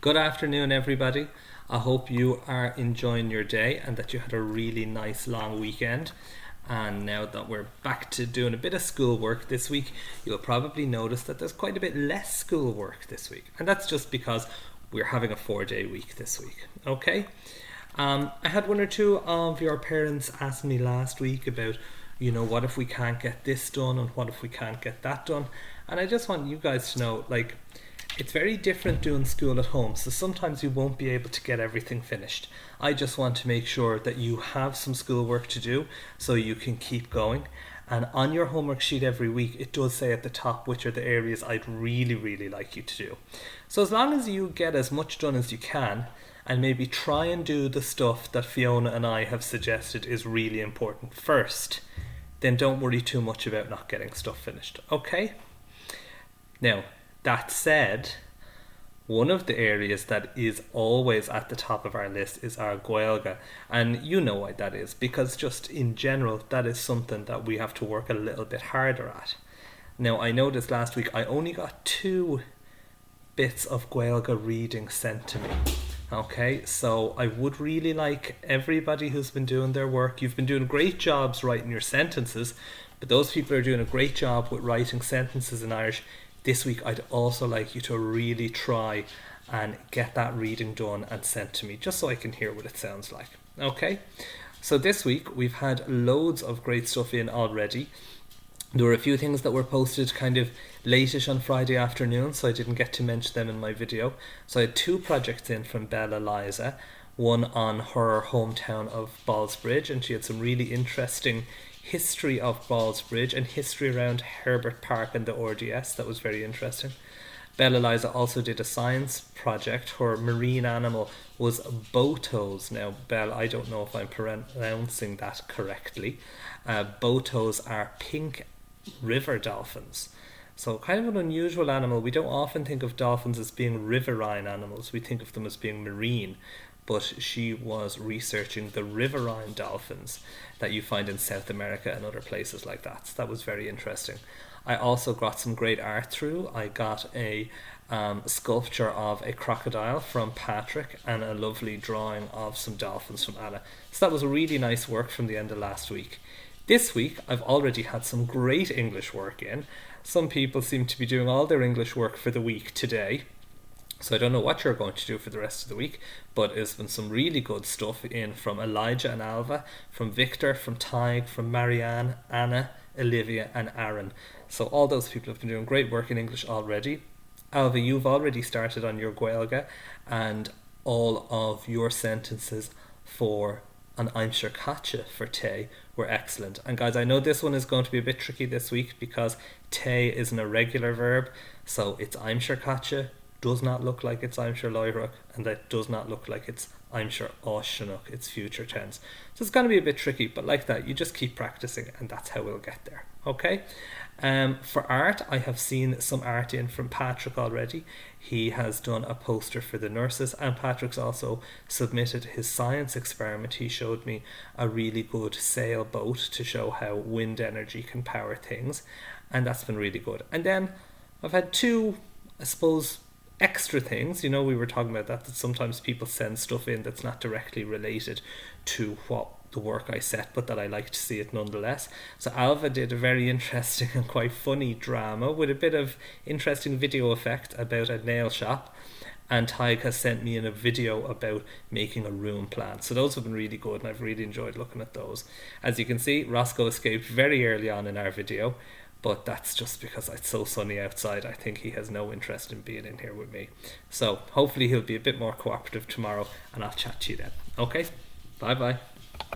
Good afternoon, everybody. I hope you are enjoying your day and that you had a really nice long weekend. And now that we're back to doing a bit of schoolwork this week, you'll probably notice that there's quite a bit less schoolwork this week. And that's just because we're having a 4-day week this week. Okay? I had one or two of your parents ask me last week about, what if we can't get this done and what if we can't get that done? And I just want you guys to know, it's very different doing school at home, so sometimes you won't be able to get everything finished. I just want to make sure that you have some schoolwork to do so you can keep going. And on your homework sheet every week, it does say at the top which are the areas I'd really, really like you to do. So as long as you get as much done as you can, and maybe try and do the stuff that Fiona and I have suggested is really important first, then don't worry too much about not getting stuff finished, okay? Now, that said, one of the areas that is always at the top of our list is our Gaeilge, and you know why that is, because just in general, that is something that we have to work a little bit harder at. Now, I noticed last week I only got 2 bits of Gaeilge reading sent to me. Okay, so I would really like everybody who's been doing their work. You've been doing great jobs writing your sentences, but those people are doing a great job with writing sentences in Irish. This week, I'd also like you to really try and get that reading done and sent to me, just so I can hear what it sounds like. Okay, so this week we've had loads of great stuff in already. There were a few things that were posted kind of late-ish on Friday afternoon, so I didn't get to mention them in my video. So I had 2 projects in from Bella Liza, one on her hometown of Ballsbridge, and she had some really interesting history of Ballsbridge and history around Herbert Park and the RDS. That was very interesting. Bella Liza also did a science project. Her marine animal was botos. Now, Belle, I don't know if I'm pronouncing that correctly. Botos are pink river dolphins. So kind of an unusual animal. We don't often think of dolphins as being riverine animals. We think of them as being marine. But she was researching the riverine dolphins that you find in South America and other places like that. So that was very interesting. I also got some great art through. I got a sculpture of a crocodile from Patrick and a lovely drawing of some dolphins from Anna. So that was really nice work from the end of last week. This week, I've already had some great English work in. Some people seem to be doing all their English work for the week today. So I don't know what you're going to do for the rest of the week, but there's been some really good stuff in from Elijah and Alva, from Victor, from Tig, from Marianne, Anna, Olivia and Aaron. So all those people have been doing great work in English already. Alva, you've already started on your Gaeilge, and all of your sentences for an I'm sure catcha for Tay were excellent. And guys, I know this one is going to be a bit tricky this week because Tay is an irregular verb, so it's I'm sure catcha, does not look like it's I'm sure Loiruk, and that does not look like it's I'm sure Oshanuk, it's future tense. So it's going to be a bit tricky, but like that, you just keep practicing and that's how we'll get there. Okay? For art, I have seen some art in from Patrick already. He has done a poster for the nurses, and Patrick's also submitted his science experiment. He showed me a really good sailboat to show how wind energy can power things, and that's been really good. And then I've had 2, I suppose, extra things. We were talking about that sometimes people send stuff in that's not directly related to what the work I set, but that I like to see it nonetheless. So Alva did a very interesting and quite funny drama with a bit of interesting video effect about a nail shop, and Tig has sent me in a video about making a room plan. So those have been really good and I've really enjoyed looking at those. As you can see, Rosco escaped very early on in our video, but that's just because it's so sunny outside. I think he has no interest in being in here with me. So hopefully he'll be a bit more cooperative tomorrow, and I'll chat to you then. Okay, bye bye.